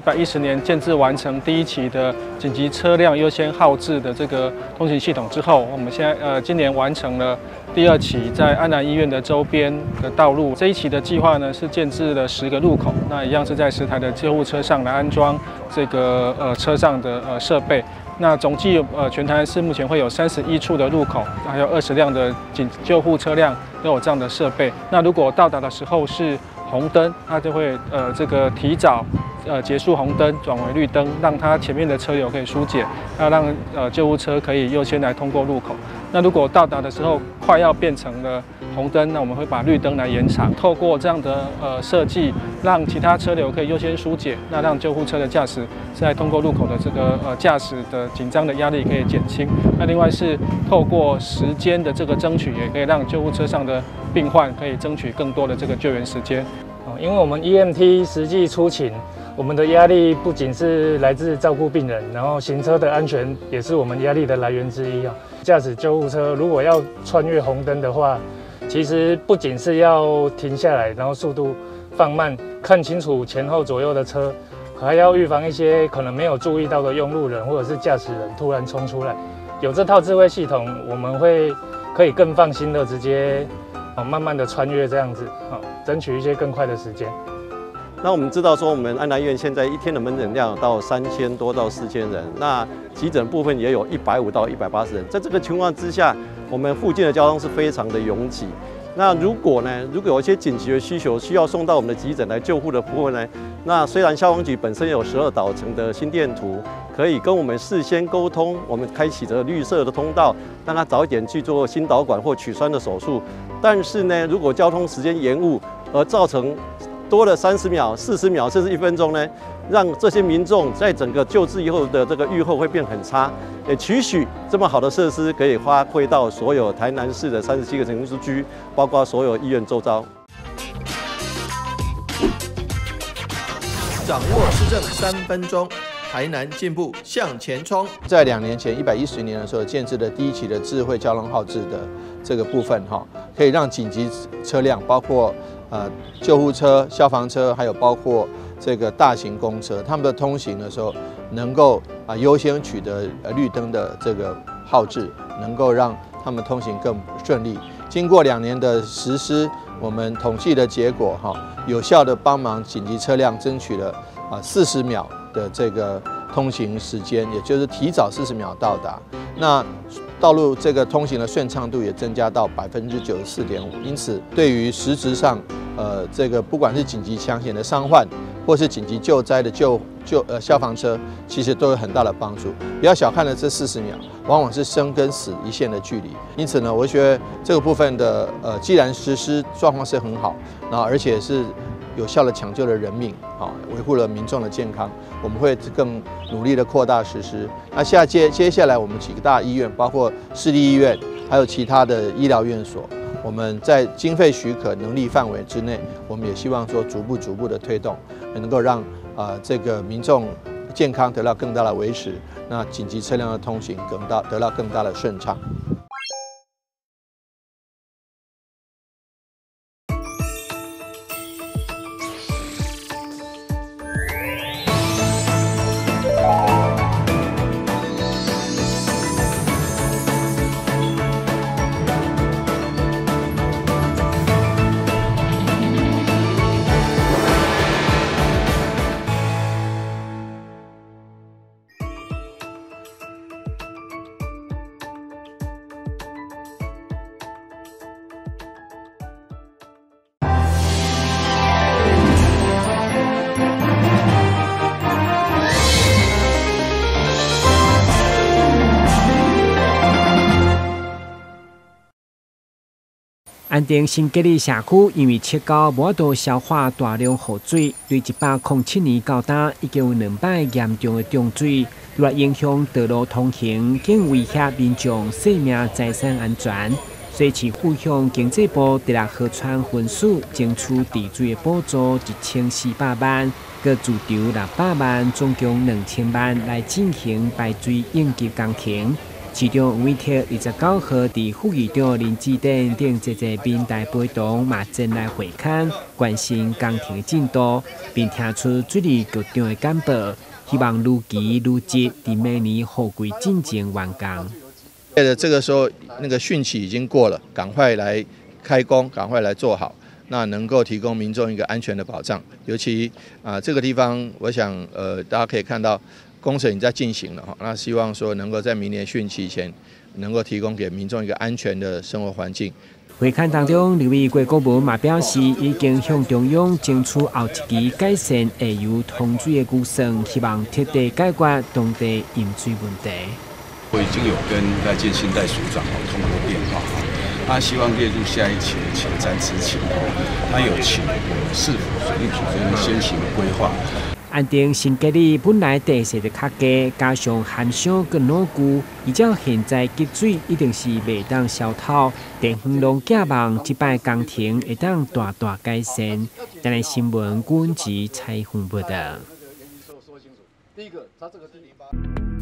110年建制完成第1期的紧急车辆优先号志的这个通行系统之后，我们现在今年完成了第2期在安南医院的周边的道路。这一期的计划呢是建制了10个路口，那一样是在10台的救护车上来安装这个车上的设备。那总计全台市目前会有31处的路口，还有20辆的救护车辆都有这样的设备。那如果到达的时候是红灯，它就会这个提早结束红灯，转为绿灯，让它前面的车流可以疏解，要让救护车可以优先来通过路口。那如果到达的时候快要变成了红灯，那我们会把绿灯来延长。透过这样的设计，让其他车流可以优先疏解，那让救护车的驾驶在通过路口的这个驾驶的紧张的压力可以减轻。那另外是透过时间的这个争取，也可以让救护车上的病患可以争取更多的这个救援时间。因为我们 EMT 实际出勤，我们的压力不仅是来自照顾病人，然后行车的安全也是我们压力的来源之一啊。驾驶救护车如果要穿越红灯的话，其实不仅是要停下来，然后速度放慢，看清楚前后左右的车，还要预防一些可能没有注意到的用路人或者是驾驶人突然冲出来。有这套智慧系统，我们可以更放心的直接慢慢的穿越这样子，争取一些更快的时间。那我们知道说，我们安南医院现在一天的门诊量到3000多到4000人，那急诊部分也有150到180人。在这个情况之下，我们附近的交通是非常的拥挤。那如果有一些紧急的需求需要送到我们的急诊来救护的部分呢，那虽然消防局本身有12导程的心电图，可以跟我们事先沟通，我们开启这个绿色的通道，让他早一点去做心导管或取栓的手术。但是呢，如果交通时间延误而造成多了30秒、40秒甚至1分钟呢，让这些民众在整个救治以后的这个预后会变很差。也期许这么好的设施可以发挥到所有台南市的37个城区，包括所有医院周遭。掌握施政3分钟，台南进步向前冲。在2年前110年的时候建制的第1期的智慧交通号志的这个部分可以让紧急车辆包括救护车、消防车，还有包括这个大型公车，他们的通行的时候能够优先取得绿灯的这个号志，能够让他们通行更顺利。经过2年的实施，我们统计的结果有效的帮忙紧急车辆争取了40秒的这个通行时间，也就是提早40秒到达。那道路这个通行的顺畅度也增加到94.5%，因此对于实质上，这个不管是紧急抢险的伤患，或是紧急救灾的消防车，其实都有很大的帮助。不要小看了这40秒，往往是生跟死一线的距离。因此呢，我觉得这个部分的既然实施状况是很好，然后而且是有效的抢救了人命，维护了民众的健康，我们会更努力的扩大实施。那接下来我们几个大医院，包括市立医院，还有其他的医疗院所，我们在经费许可能力范围之内，我们也希望说逐步的推动，能够让这个民众健康得到更大的维持，那紧急车辆的通行得到更大的顺畅。安定新吉利社区因为切到无法度消化大量雨水，对107年到今已经有2摆严重的中水，来影响道路通行，更威胁民众生命财产安全。所以市府向经济部第6河川分署争取治水的补助1400万，佮自筹600万，总共2000万来进行排水应急工程。市长委托29号伫副议长林志典等这民代陪同嘛前来会勘，关心工程进度，并听出水利局长的简报，希望如期如期伫明年雨季进前完工。这个时候，那个汛期已经过了，赶快来开工，赶快来做好，那能够提供民众一个安全的保障。尤其这个地方，我想大家可以看到工程已经在进行了哈。那希望说能够在明年汛期前，能够提供给民众一个安全的生活环境。会勘当中，刘义国国文嘛表示，已经向中央争取后一期改善下游通水的预算，希望彻底解决当地饮水问题。我已经有跟赖建新代署长通过电话，他希望列入下一期的前瞻之前，他有请市府水利局这边先行规划。安定新街里本来地势就较低，加上涵箱更牢固，而照现在积水一定是袂当消透。电风龙寄望这摆工程会当大大改善。但是新闻阮及采访报道。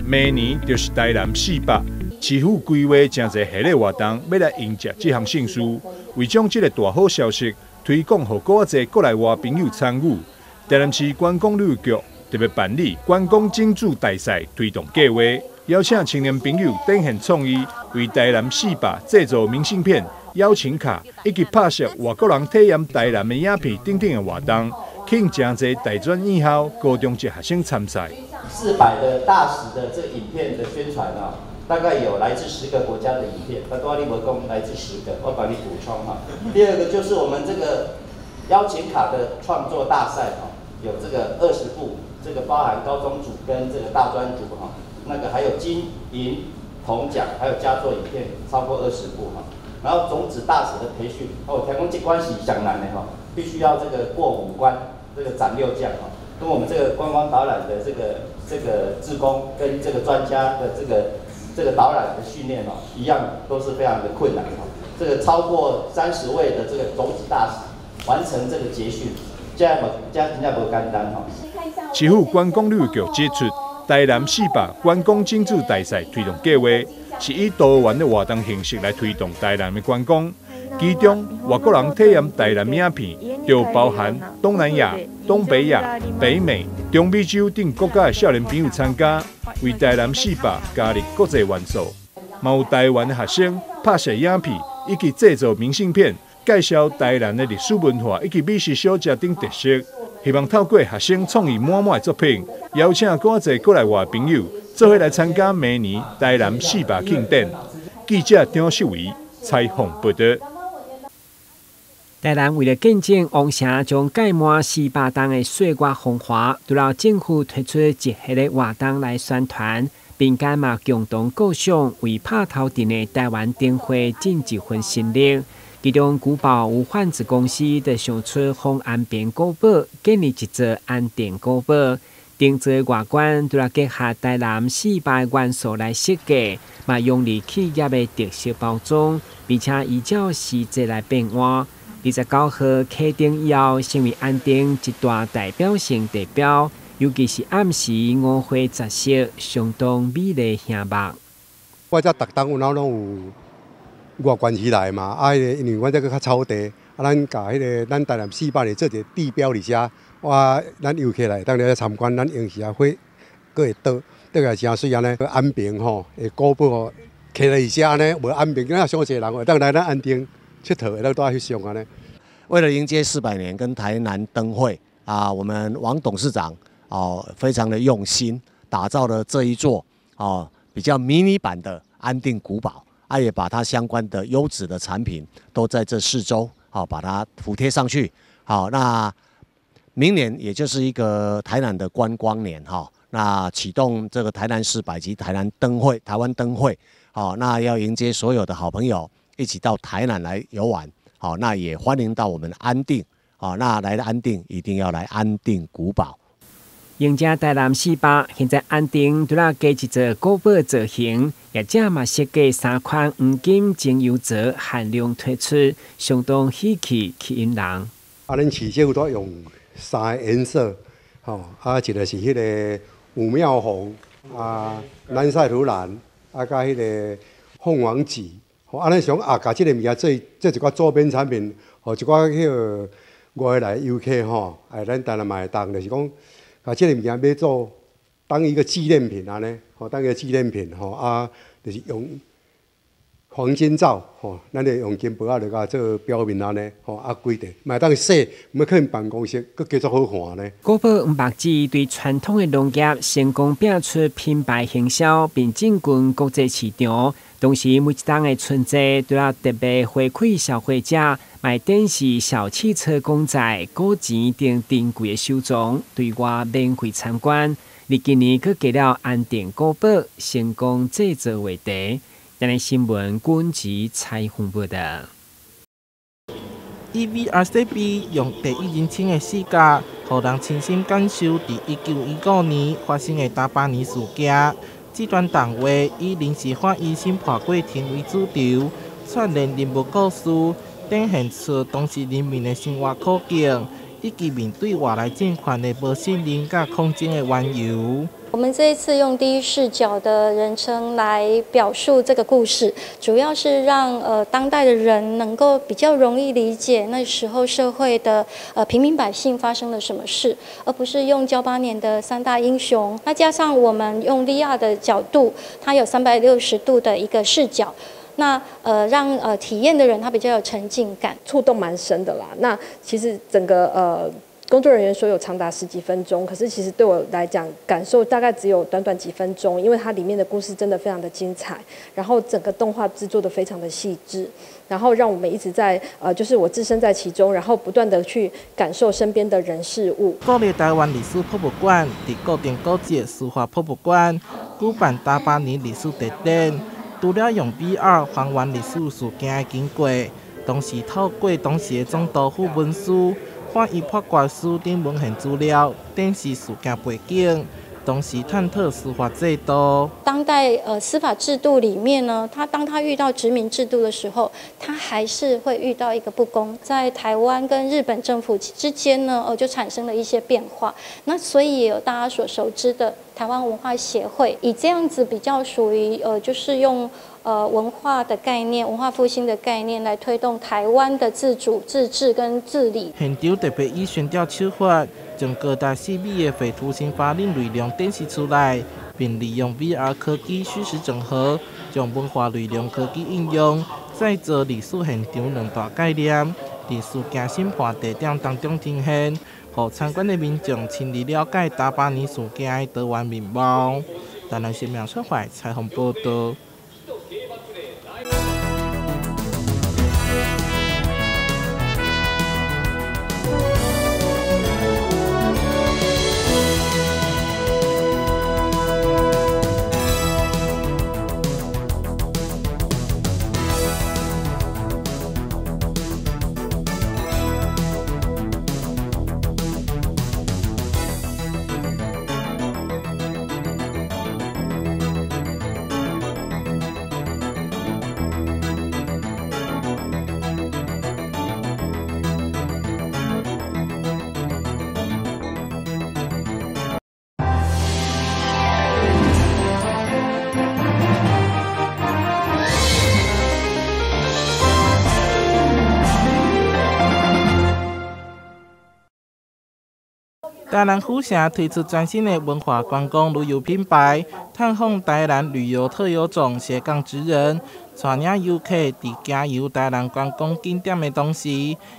明年就是台南400，市府规划真侪系列活动要来迎接这项盛事，为将这个大好消息推广给更侪国内外朋友参与。台南市观光旅游局特别办理观光竞助大赛推动计划，邀请青年朋友展现创意，为台南400制作明信片、邀请卡，以及拍摄外国人体验台南的影片等等的活动，吸引真侪大专院校、高中级学生参赛。400的大使的这个影片的宣传啊，大概有来自10个国家的影片，那多利伯共来自10个，我帮你补充哈。第二个就是我们这个邀请卡的创作大赛哈。有这个20部，这个包含高中组跟这个大专组哈，那个还有金银铜奖，还有佳作影片超过20部哈。然后种子大使的培训，台公这关系上难的哈，必须要这个过5关，这个斩6将哈，跟我们这个观光导览的这个志工跟这个专家的这个导览的训练哦一样，都是非常的困难哈。这个超过30位的这个种子大使完成这个结训。市府观光旅游局指出，台南400观光竞助大赛推动计划是以多元的活动形式来推动台南的观光，其中外国人体验台南影片，就包含东南亚、东北亚、北美、中美洲等国家的少年朋友参加，为台南400加入国际元素。嘛有台湾的学生拍摄影片以及制作明信片。介绍台南的历史文化以及美食小吃等特色，希望透过学生创意满满的作品，邀请更侪国内外朋友做伙来参加明年台南400庆典。记者张秀仪采访报道。台南为了见证王城将盖满400栋的岁月风华，除了政府推出一系列活动来宣传，并且嘛共同构想为拍头阵的台湾灯会尽一份心力。其中，古堡有贩子公司就想出方安平古堡，建立一座安定古堡。顶座外观都要结合台南400元素来设计，嘛用力企业的特色包装，并且依照时节来变换。29号启动以后，成为安定一大代表性地标，尤其是暗时5花杂色，相当美丽醒目。我这逐档有拢有。外观起来嘛，因为阮这个较草地，咱甲迄个咱台南400的做一个地标伫遮，咱游客来当来参观，咱用时会佫会倒来诚水安尼，安平吼，诶古堡吼，徛在遮呢，无安平，咱上济人会当来咱安定佚佗，会当带翕相安尼。为了迎接400年跟台南灯会啊，我们王董事长非常的用心，打造了这一座比较迷你版的安定古堡。也把它相关的优质的产品都在这4周，把它服贴上去。好，那明年也就是一个台南的观光年，那启动这个台南400及台湾灯会，好，那要迎接所有的好朋友一起到台南来游玩，好，那也欢迎到我们安定，好，那来安定一定要来安定古堡。迎接台南400，现在安定除了加一座古堡造型，也正嘛设计3款黄金精油泽限量推出，相当喜气吸引人。咱市政府都用3个颜色，一个是迄个武庙红，蓝晒图蓝，啊，甲迄个凤凰纸，安尼想甲即个物件做一寡周边产品，互一寡迄个外来游客咱台南嘛会当，就是讲甲即个物件要做当一个纪念品安尼，当一个纪念品就是用黄金罩，咱就用金箔来甲做表面安尼，规地，嘛当洗，毋要去办公室，佫继续好看呢。古堡黄白纸对传统的农业成功拼出品牌行销，并进军国际市场。同时，每一档的春节都要特别回馈消费者，买电视、小汽车、公仔、古钱等珍贵的收藏，对外免费参观。你今年佫给了安定古堡成功制作话题。今日新闻军级采访报道。EVR设备用第一人称的视角，让人亲身感受在1915年发生的大巴黎事件。这段动画以临时法医审判过程为主轴，串联人物故事，展现出当时人民的生活苦境，以及面对外来政权的无信任甲抗争的缘由。我们这一次用第一视角的人称来表述这个故事，主要是让当代的人能够比较容易理解那时候社会的平民百姓发生了什么事，而不是用98年的3大英雄。那加上我们用 VR 的角度，它有360度的一个视角。那让体验的人他比较有沉浸感，触动蛮深的啦。那其实整个工作人员说有长达10几分钟，可是其实对我来讲，感受大概只有短短几分钟，因为它里面的故事真的非常的精彩，然后整个动画制作的非常的细致，然后让我们一直在就是我置身在其中，然后不断的去感受身边的人事物。国立台湾历史博物馆伫固定古迹的司法博物馆举办88年历史特展，除了用 VR 还原历史事件的经过，同时透过当时的总督府文书、法医判决书等文献资料，展示事件背景，同时探讨司法制度。当代司法制度里面呢，当他遇到殖民制度的时候，他还是会遇到一个不公。在台湾跟日本政府之间呢，就产生了一些变化。那所以也有大家所熟知的台湾文化协会，以这样子比较属于就是用文化的概念、文化复兴的概念来推动台湾的自主、自治跟治理。现场特别以宣调手法，将高达4米的废图性法令内容展示出来，并利用 VR 科技虚实整合，将文化内容科技应用，再做历史现场2大概念，在事件审判地点当中呈现，让参观的民众亲自了解88年事件的多元面貌。台南新闻社会采访报道。台南府城推出全新的文化观光旅游品牌，探访台南旅游特有种斜杠职人，带领游客在行游台南观光景点的同时，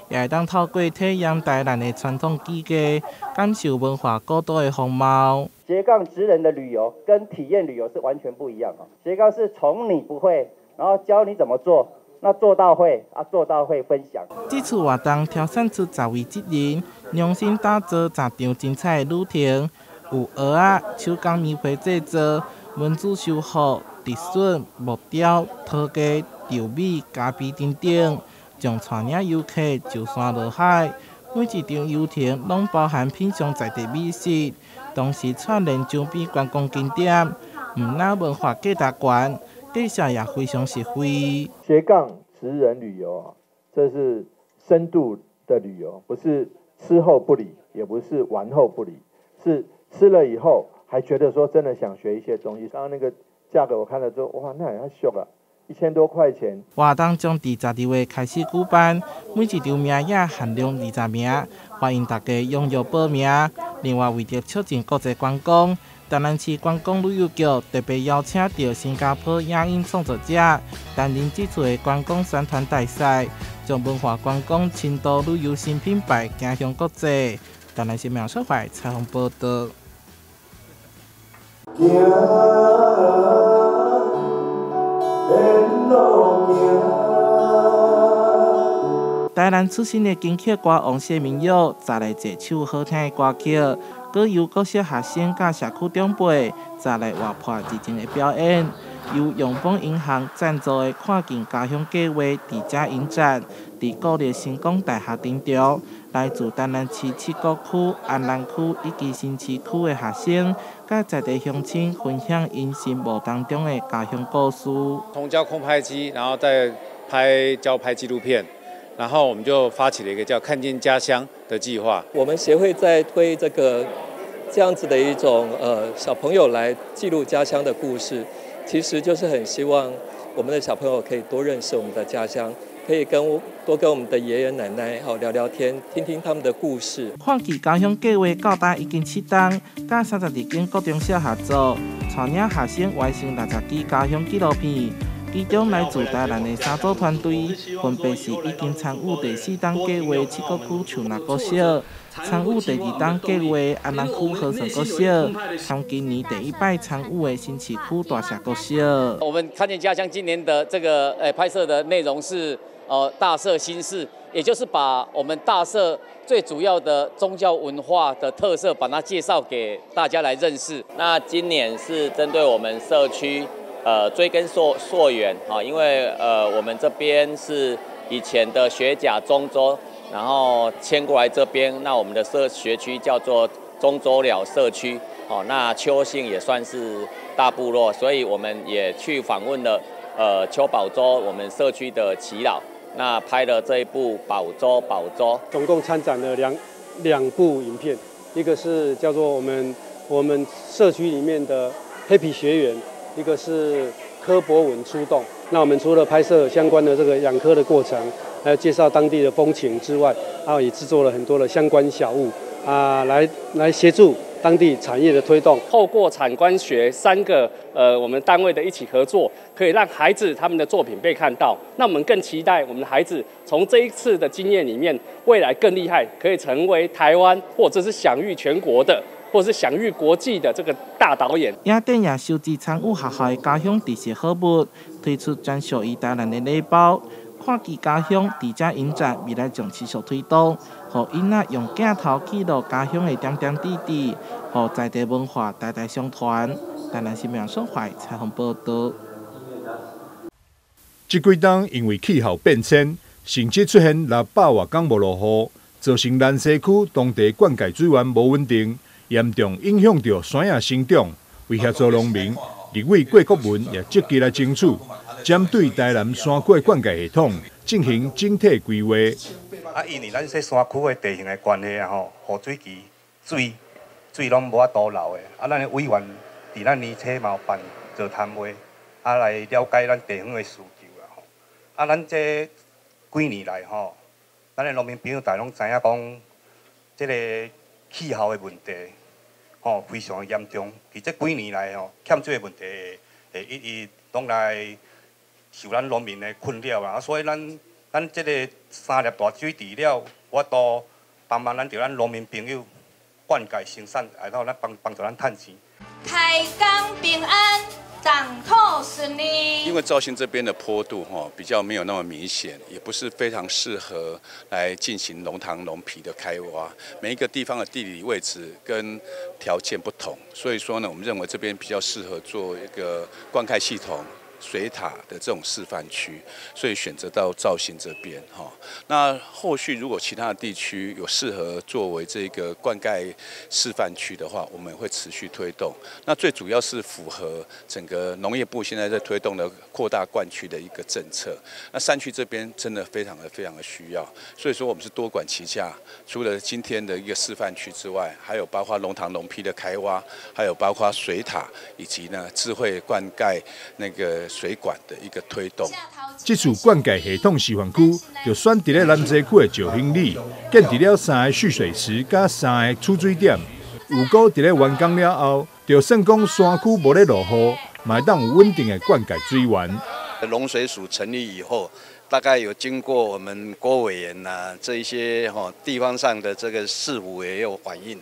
也会当透过体验台南的传统技艺，感受文化古都的风貌。斜杠职人的旅游跟体验旅游是完全不一样的。斜杠是从你不会，然后教你怎么做。那做到会做到会分享。这次活动挑选出10位职人，量身打造10场精彩的旅程，有蚵仔、手工棉花制作、文字修复、竹笋、木雕、陶艺、稻米、咖啡等等，将带领游客就山落海。每一场游程拢包含品尝在地美食，同时串联周边观光景点，唔但文化价值悬。价钱也非常实惠。斜杠职人旅游，这是深度的旅游，不是吃后不理，也不是玩后不理，是吃了以后还觉得说真的想学一些东西。刚刚那个价格我看了之后，哇，那也太俗了，1000多块钱。活动将伫12月开始举办，每一场名额限量20名，欢迎大家踊跃报名。另外，为着促进国际观光，台南市观光旅游局特别邀请到新加坡影音创作者担任这次的观光宣传大赛，将文化观光深度旅游新品牌走向国际。台南市苗社会采访报道。台南出身的金曲歌王谢明佑，再来一首好听的歌曲，搁由各小学生甲社区长辈再来活泼热情的表演。由永丰银行赞助的看见家乡计划伫遮引展，伫国立成功大学顶场，来自台南市七股区、安南区以及新市区的学生，甲在地乡亲分享因心目当中的家乡故事。从交空拍机，然后再拍纪录片。然后我们就发起了一个叫"看见家乡"的计划。我们协会在推这样子的一种小朋友来记录家乡的故事，其实就是很希望我们的小朋友可以多认识我们的家乡，可以多跟我们的爷爷奶奶聊聊天，听听他们的故事。看见家乡计划到达已经启动，甲32间高中小合作，带领学生完成60支家乡纪录片。其中来自台南的3组团队，分别是已经参与第4档计划七股区树林国小，参与第2档计划安南区和顺国小，从今年第1摆参与的新市区大社国小。我们看见家乡今年的这个拍摄的内容是大社新事，也就是把我们大社最主要的宗教文化的特色，把它介绍给大家来认识。那今年是针对我们社区。追根溯源因为我们这边是以前的学甲中州，然后迁过来这边，那我们的学区叫做中州寮社区，那邱姓也算是大部落，所以我们也去访问了邱宝州我们社区的耆老，那拍了这一部宝州，总共参展了两部影片，一个是叫做我们社区里面的黑皮学员。一个是柯博文出动，那我们除了拍摄相关的这个养科的过程，还有介绍当地的风情之外，还有也制作了很多的相关小物来协助当地产业的推动。透过产官学3个我们单位的一起合作，可以让孩子他们的作品被看到。那我们更期待我们的孩子从这一次的经验里面，未来更厉害，可以成为台湾或者是享誉全国的。或是享誉国际的这个大导演。影电也收集参与学校的家乡知识好物，推出专属于台南的礼包。看见家乡伫遮引展，未来将持续推动，让囡仔用镜头记录家乡的点点滴滴，让在地文化代代相传。台南市苗社会采访报道。这几冬因为气候变迁，甚至出现600外天无落雨，造成南西区当地灌溉资源无稳定。严重影响到山野生长，为协助农民，立委郭国文也积极来争取，针对台南山区灌溉系统进行整体规划。因为咱这山区的地形的关系雨水期水拢无法度流的。咱的委员伫咱年初嘛有办座谈会，来了解咱地方的需求啦。咱这几年来咱的农民朋友大拢知影讲，这个气候的问题。非常严重，其这几年来欠水的问题一直拢来受咱农民的困扰啦。所以咱这个3粒大水除了我都帮忙咱农民朋友灌溉生产，然后咱帮助咱赚钱。开工平安，长土顺利。因为肇兴这边的坡度比较没有那么明显，也不是非常适合来进行龙塘龙皮的开挖。每一个地方的地理位置跟条件不同，所以说呢，我们认为这边比较适合做一个灌溉系统水塔的这种示范区，所以选择到肇兴这边哈。那后续如果其他的地区有适合作为这个灌溉示范区的话，我们会持续推动。那最主要是符合整个农业部现在在推动的扩大灌区的一个政策。那山区这边真的非常的需要，所以说我们是多管齐下，除了今天的一个示范区之外，还有包括龙塘龙批的开挖，还有包括水塔以及呢智慧灌溉那个水管的一个推动。这次灌溉系统示范区就选伫咧南西区的石兴里，建伫了3个蓄水池加3个储水点。有果伫咧完工了后，就算讲山区无咧落雨，嘛会当有稳定的灌溉水源。农水署成立以后，大概有经过我们郭委员这一些地方上的这个市府也有反映，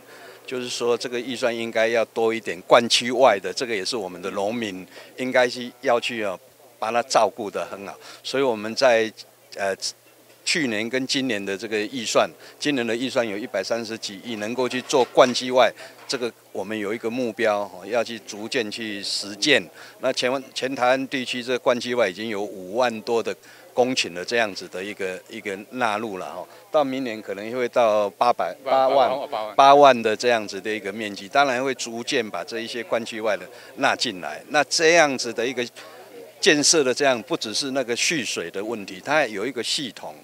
就是说这个预算应该要多一点，灌区外的这个也是我们的农民应该是要去把它照顾得很好，所以我们在去年跟今年的这个预算，今年的预算有130几亿，能够去做灌区外，这个我们有一个目标，要去逐渐去实践。那全台湾地区这个灌区外已经有5万多的公顷的这样子的一个纳入了哈，到明年可能会到8万的这样子的一个面积，当然会逐渐把这一些灌区外的纳进来。那这样子的一个建设的这样不只是那个蓄水的问题，它有一个系统，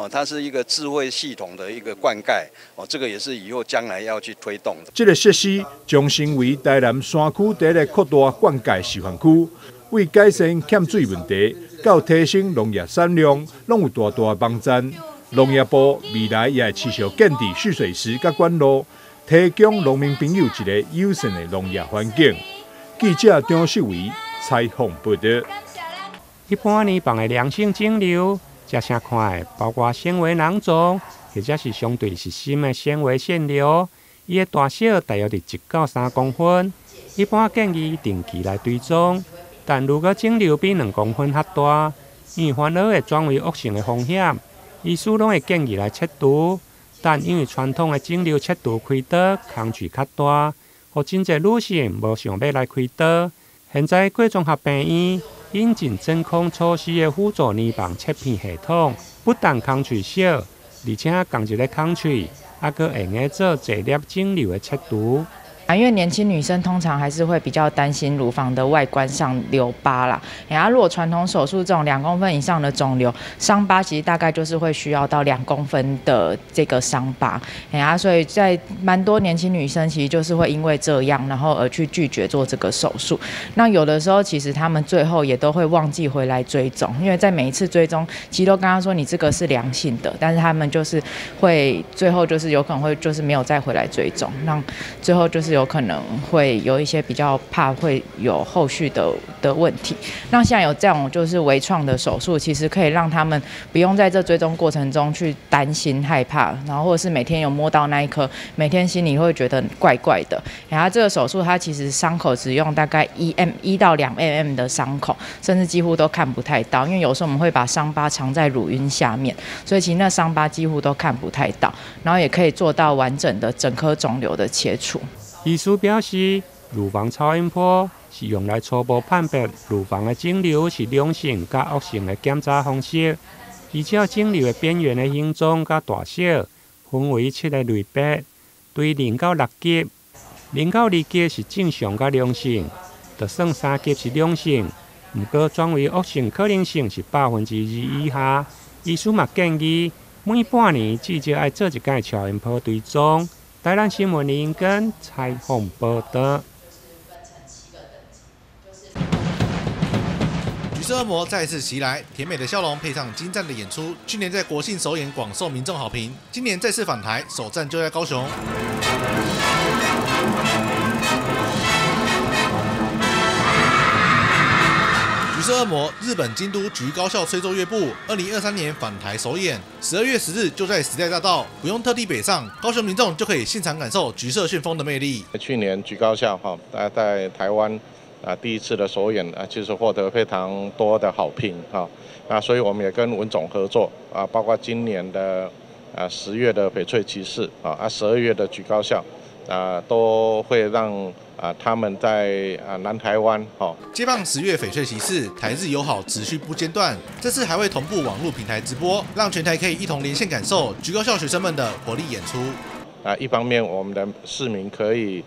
它是一个智慧系统的一个灌溉，这个也是以后将来要去推动的。这个设施将成为台南山区第一个扩大灌溉示范区，为改善欠水问题，到提升农业产量，拢有大大帮助。农业部未来也会持续建置蓄水池甲管路，提供农民朋友一个友善的农业环境。记者张世伟采访报道。一般年放的良性肿瘤，食啥看的，包括纤维囊肿，或者是相对是深的纤维腺瘤，伊的大小大约伫1到3公分。一般建议定期来追踪，但如果肿瘤比2公分较大，因为烦恼会转为恶性的风险，医师拢会建议来切除。但因为传统的肿瘤切除开刀工序较大，互真侪女性无想要来开刀。现在各综合病院引进真空措施的辅助黏棒切片系统，不但空喙小，而且共一个空喙，还佫会用做侪粒肿瘤的切除。因为年轻女生通常还是会比较担心乳房的外观上留疤啦。如果传统手术这种2公分以上的肿瘤伤疤，其实大概就是会需要到2公分的这个伤疤。所以在蛮多年轻女生其实就是会因为这样，然后而去拒绝做这个手术。那有的时候其实他们最后也都会忘记回来追踪，因为在每一次追踪，其实都跟他说你这个是良性的，但是他们就是会最后就是有可能会就是没有再回来追踪，让最后就是有可能会有一些比较怕会有后续的问题。那现在有这种就是微创的手术，其实可以让他们不用在这追踪过程中去担心害怕，然后或者是每天有摸到那一颗，每天心里会觉得怪怪的。然后这个手术它其实伤口只用大概1到2 mm 的伤口，甚至几乎都看不太到，因为有时候我们会把伤疤藏在乳晕下面，所以其实那伤疤几乎都看不太到，然后也可以做到完整的整颗肿瘤的切除。医师表示，乳房超音波是用来初步判别乳房的肿瘤是良性甲恶性的检查方式，依照肿瘤的边缘的形状甲大小，分为7个类别，对0到6级，0到2级是正常甲良性，就算3级是良性，不过转为恶性可能性是2%以下。医师嘛建议，每半年至少要做一届超音波追踪。台南新闻林根采访报道。橘色恶魔再次袭来，甜美的笑容配上精湛的演出，去年在国庆首演广受民众好评，今年再次返台，首站就在高雄。橘色恶魔，日本京都橘高校吹奏乐部，2023年返台首演，12月10日就在时代大道，不用特地北上，高雄民众就可以现场感受橘色旋风的魅力。去年橘高校在台湾第一次的首演其实获得非常多的好评所以我们也跟文总合作包括今年的10月的翡翠骑士12月的橘高校都会让他们在南台湾接棒10月翡翠骑士，台日友好持续不间断。这次还会同步网络平台直播，让全台可以一同连线感受菊高校学生们的活力演出。一方面我们的市民可以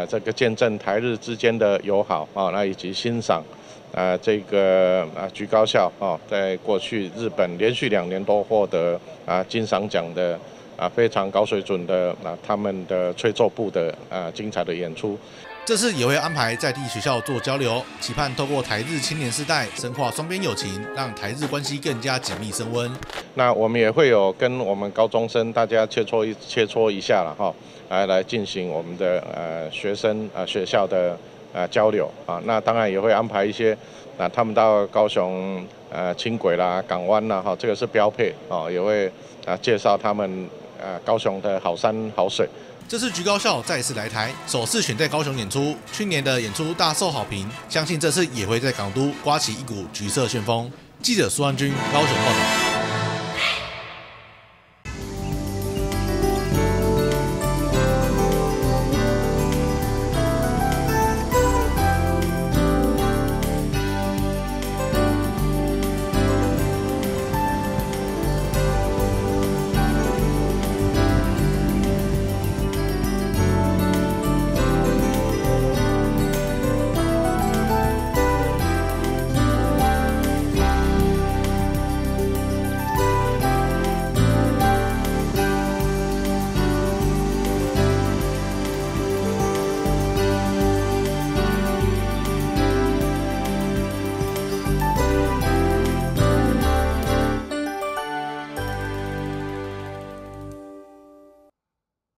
这个见证台日之间的友好那以及欣赏这个菊高校在过去日本连续2年都获得金赏奖的非常高水准的他们的吹奏部的精彩的演出。这次也会安排在地学校做交流，期盼透过台日青年世代深化双边友情，让台日关系更加紧密升温。那我们也会有跟我们高中生大家切磋一下了来进行我们的学生学校的交流那当然也会安排一些他们到高雄轻轨啦、港湾啦这个是标配也会介绍他们高雄的好山好水。这次菊高校再次来台，首次选在高雄演出，去年的演出大受好评，相信这次也会在港都刮起一股橘色旋风。记者苏安君高雄报道。